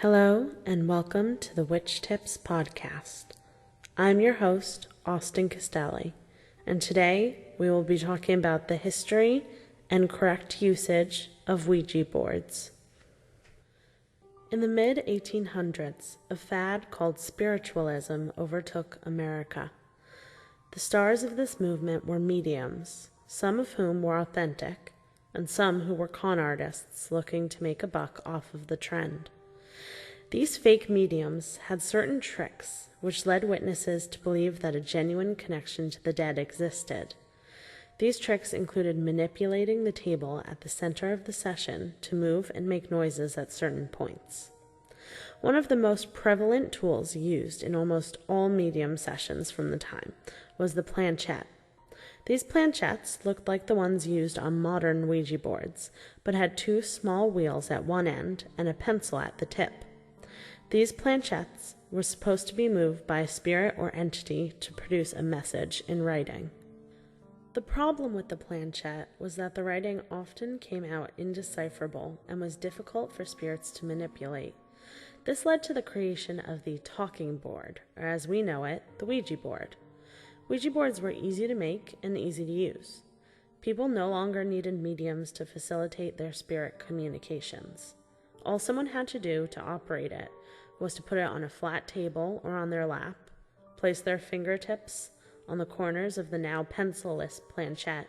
Hello and welcome to the WitchTips podcast. I'm your host, Austin Castelli, and today we will be talking about the history and correct usage of Ouija boards. In the mid-1800s, a fad called spiritualism overtook America. The stars of this movement were mediums, some of whom were authentic, and some who were con artists looking to make a buck off of the trend. These fake mediums had certain tricks which led witnesses to believe that a genuine connection to the dead existed. These tricks included manipulating the table at the center of the session to move and make noises at certain points. One of the most prevalent tools used in almost all medium sessions from the time was the planchette. These planchettes looked like the ones used on modern Ouija boards, but had two small wheels at one end and a pencil at the tip. These planchettes were supposed to be moved by a spirit or entity to produce a message in writing. The problem with the planchette was that the writing often came out indecipherable and was difficult for spirits to manipulate. This led to the creation of the talking board, or as we know it, the Ouija board. Ouija boards were easy to make and easy to use. People no longer needed mediums to facilitate their spirit communications. All someone had to do to operate it was to put it on a flat table or on their lap, place their fingertips on the corners of the now pencil-less planchette,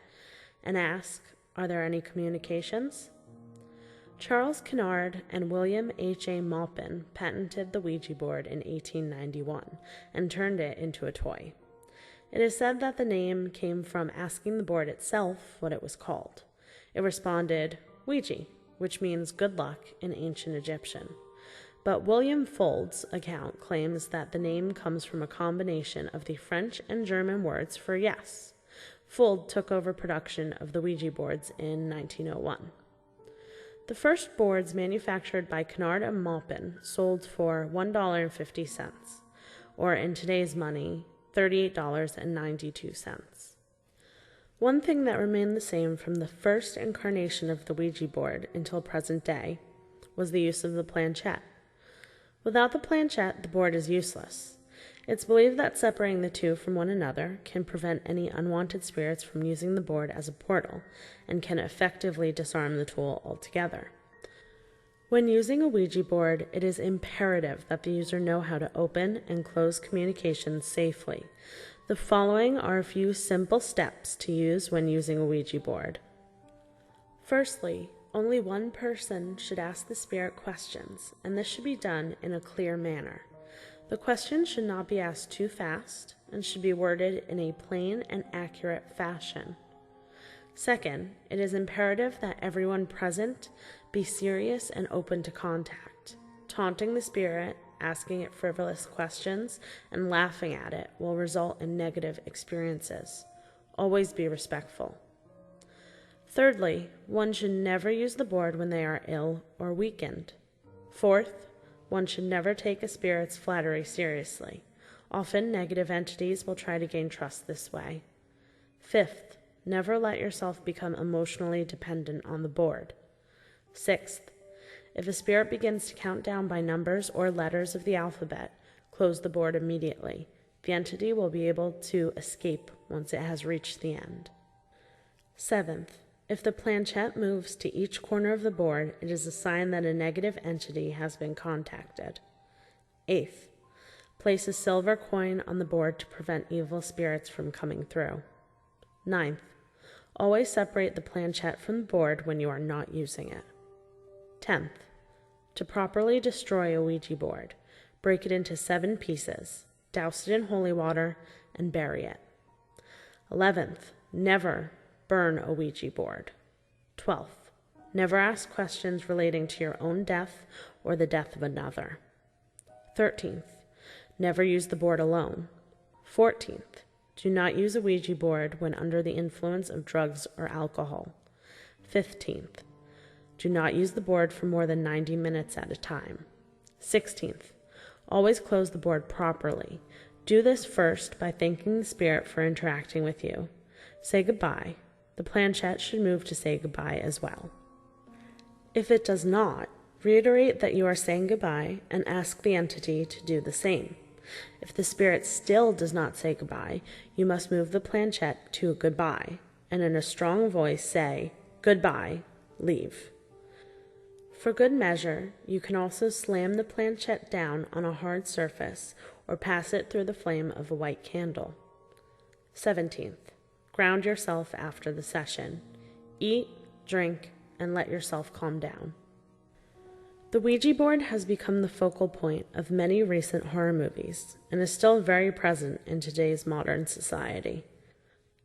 and ask, "Are there any communications?" Charles Kennard and William H.A. Maupin patented the Ouija board in 1891 and turned it into a toy. It is said that the name came from asking the board itself what it was called. It responded, "Ouija," which means good luck in ancient Egyptian. But William Fold's account claims that the name comes from a combination of the French and German words for yes. Fold took over production of the Ouija boards in 1901. The first boards manufactured by Kennard and Maupin sold for $1.50, or in today's money, $38.92. One thing that remained the same from the first incarnation of the Ouija board until present day was the use of the planchette. Without the planchette, the board is useless. It's believed that separating the two from one another can prevent any unwanted spirits from using the board as a portal and can effectively disarm the tool altogether. When using a Ouija board, it is imperative that the user know how to open and close communications safely. The following are a few simple steps to use when using a Ouija board. Firstly, only one person should ask the spirit questions, and this should be done in a clear manner. The questions should not be asked too fast and should be worded in a plain and accurate fashion. Second, it is imperative that everyone present be serious and open to contact. Taunting the spirit, asking it frivolous questions, and laughing at it will result in negative experiences. Always be respectful. Thirdly, one should never use the board when they are ill or weakened. Fourth, one should never take a spirit's flattery seriously. Often, negative entities will try to gain trust this way. Fifth, never let yourself become emotionally dependent on the board. Sixth, if a spirit begins to count down by numbers or letters of the alphabet, close the board immediately. The entity will be able to escape once it has reached the end. Seventh, if the planchette moves to each corner of the board, it is a sign that a negative entity has been contacted. Eighth, place a silver coin on the board to prevent evil spirits from coming through. Ninth, always separate the planchette from the board when you are not using it. 10th, to properly destroy a Ouija board, break it into 7 pieces, douse it in holy water, and bury it. 11th, never burn a Ouija board. 12th, never ask questions relating to your own death or the death of another. 13th, never use the board alone. 14th, do not use a Ouija board when under the influence of drugs or alcohol. 15th, do not use the board for more than 90 minutes at a time. 16th, always close the board properly. Do this first by thanking the spirit for interacting with you. Say goodbye. The planchette should move to say goodbye as well. If it does not, Reiterate that you are saying goodbye and ask the entity to do the same. If the spirit still does not say goodbye, you must move the planchette to goodbye, and in a strong voice say, "Goodbye, leave." For good measure, you can also slam the planchette down on a hard surface or pass it through the flame of a white candle. 17th, ground yourself after the session. Eat, drink, and let yourself calm down. The Ouija board has become the focal point of many recent horror movies and is still very present in today's modern society.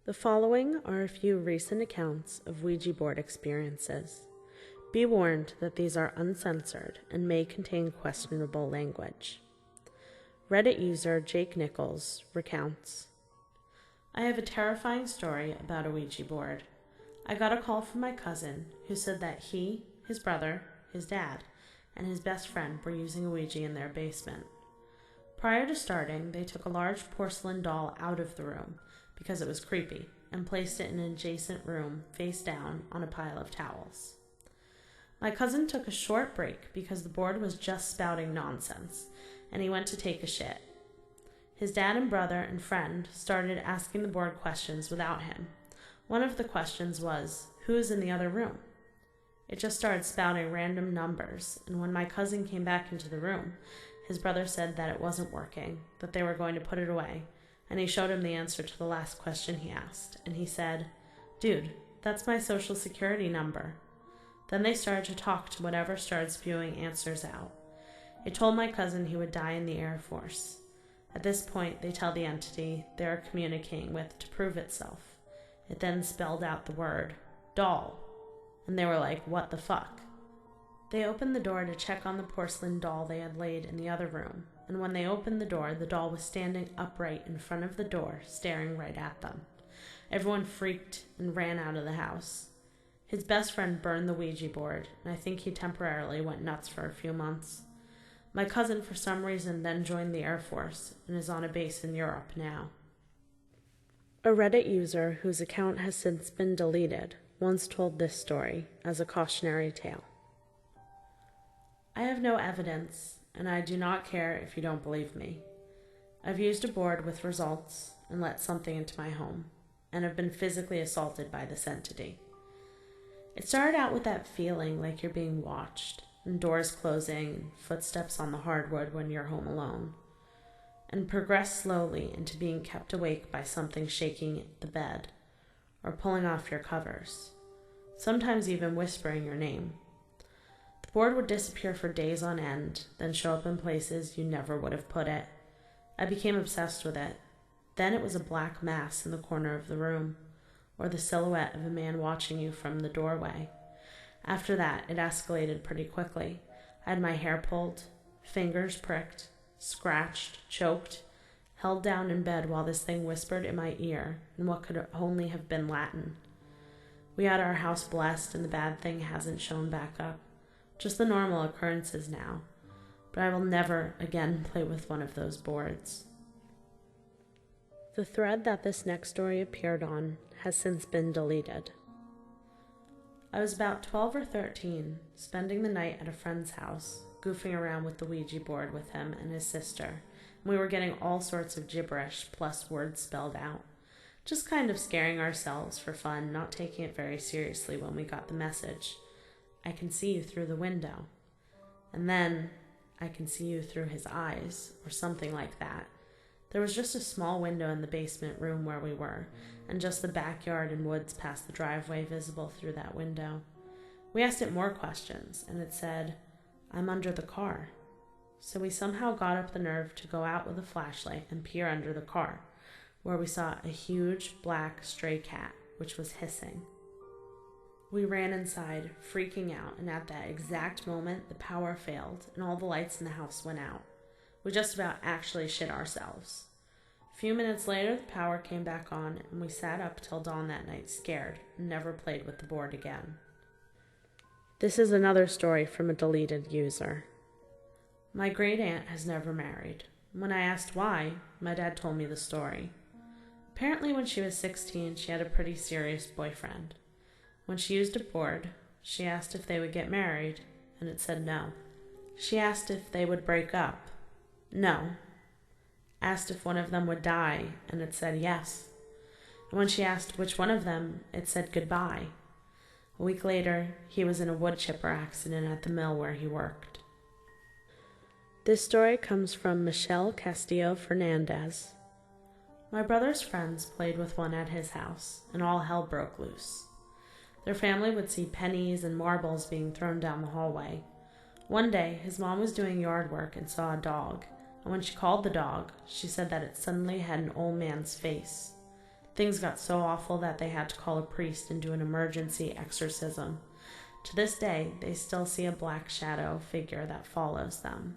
The following are a few recent accounts of Ouija board experiences. Be warned that these are uncensored and may contain questionable language. Reddit user Jake Nichols recounts, "I have a terrifying story about a Ouija board. I got a call from my cousin who said that he, his brother, his dad, and his best friend were using a Ouija in their basement. Prior to starting, they took a large porcelain doll out of the room because it was creepy and placed it in an adjacent room face down on a pile of towels. My cousin took a short break because the board was just spouting nonsense, and he went to take a shit. His dad and brother and friend started asking the board questions without him. One of the questions was, 'Who is in the other room?' It just started spouting random numbers, and when my cousin came back into the room, his brother said that it wasn't working, that they were going to put it away, and he showed him the answer to the last question he asked, and he said, 'Dude, that's my social security number.' Then they started to talk to whatever started spewing answers out. It told my cousin he would die in the Air Force. At this point, they tell the entity they are communicating with to prove itself. It then spelled out the word, 'doll,' and they were like, 'What the fuck?' They opened the door to check on the porcelain doll they had laid in the other room, and when they opened the door, the doll was standing upright in front of the door, staring right at them. Everyone freaked and ran out of the house. His best friend burned the Ouija board, and I think he temporarily went nuts for a few months. My cousin, for some reason, then joined the Air Force and is on a base in Europe now." A Reddit user whose account has since been deleted once told this story as a cautionary tale. "I have no evidence, and I do not care if you don't believe me. I've used a board with results and let something into my home, and have been physically assaulted by this entity. It started out with that feeling like you're being watched, and doors closing, and footsteps on the hardwood when you're home alone, and progressed slowly into being kept awake by something shaking the bed, or pulling off your covers, sometimes even whispering your name. The board would disappear for days on end, then show up in places you never would have put it. I became obsessed with it. Then it was a black mass in the corner of the room, or the silhouette of a man watching you from the doorway. After that, it escalated pretty quickly. I had my hair pulled, fingers pricked, scratched, choked, held down in bed while this thing whispered in my ear in what could only have been Latin. We had our house blessed and the bad thing hasn't shown back up. Just the normal occurrences now. But I will never again play with one of those boards." The thread that this next story appeared on has since been deleted. "I was about 12 or 13, spending the night at a friend's house, goofing around with the Ouija board with him and his sister, and we were getting all sorts of gibberish plus words spelled out. Just kind of scaring ourselves for fun, not taking it very seriously when we got the message, 'I can see you through the window.' And then, 'I can see you through his eyes,' or something like that. There was just a small window in the basement room where we were, and just the backyard and woods past the driveway visible through that window. We asked it more questions, and it said, 'I'm under the car.' So we somehow got up the nerve to go out with a flashlight and peer under the car, where we saw a huge black stray cat, which was hissing. We ran inside, freaking out, and at that exact moment, the power failed, and all the lights in the house went out. We just about actually shit ourselves. A few minutes later, the power came back on, and we sat up till dawn that night scared and never played with the board again." This is another story from a deleted user. "My great aunt has never married. When I asked why, my dad told me the story. Apparently when she was 16, she had a pretty serious boyfriend. When she used a board, she asked if they would get married, and it said no. She asked if they would break up. No. Asked if one of them would die, and it said yes. And when she asked which one of them, it said goodbye. A week later, he was in a wood chipper accident at the mill where he worked. This story comes from Michelle Castillo Fernandez. My brother's friends played with one at his house, and all hell broke loose. Their family would see pennies and marbles being thrown down the hallway. One day, his mom was doing yard work and saw a dog, and when she called the dog, she said that it suddenly had an old man's face. Things got so awful that they had to call a priest and do an emergency exorcism. To this day, they still see a black shadow figure that follows them.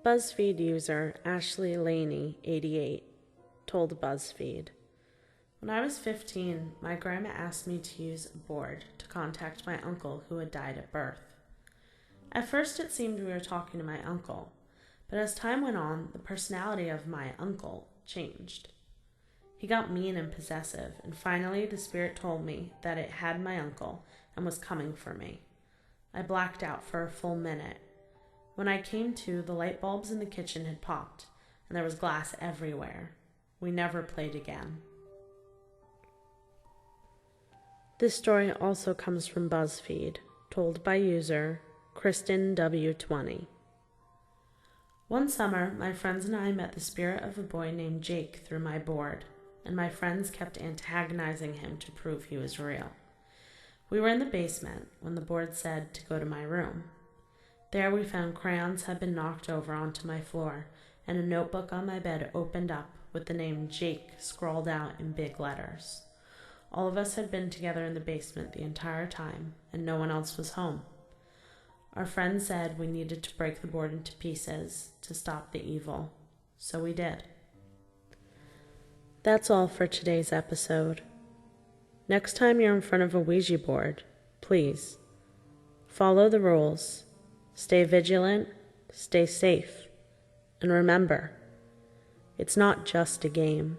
BuzzFeed user Ashley Laney, 88, told BuzzFeed, "When I was 15, my grandma asked me to use a board to contact my uncle who had died at birth. At first it seemed we were talking to my uncle, but as time went on, the personality of my uncle changed. He got mean and possessive, and finally the spirit told me that it had my uncle and was coming for me. I blacked out for a full minute. When I came to, the light bulbs in the kitchen had popped, and there was glass everywhere. We never played again." This story also comes from BuzzFeed, told by user Kristen W20. "One summer, my friends and I met the spirit of a boy named Jake through my board, and my friends kept antagonizing him to prove he was real. We were in the basement when the board said to go to my room. There we found crayons had been knocked over onto my floor, and a notebook on my bed opened up with the name Jake scrawled out in big letters. All of us had been together in the basement the entire time, and no one else was home. Our friend said we needed to break the board into pieces to stop the evil, so we did." That's all for today's episode. Next time you're in front of a Ouija board, please follow the rules, stay vigilant, stay safe, and remember, it's not just a game.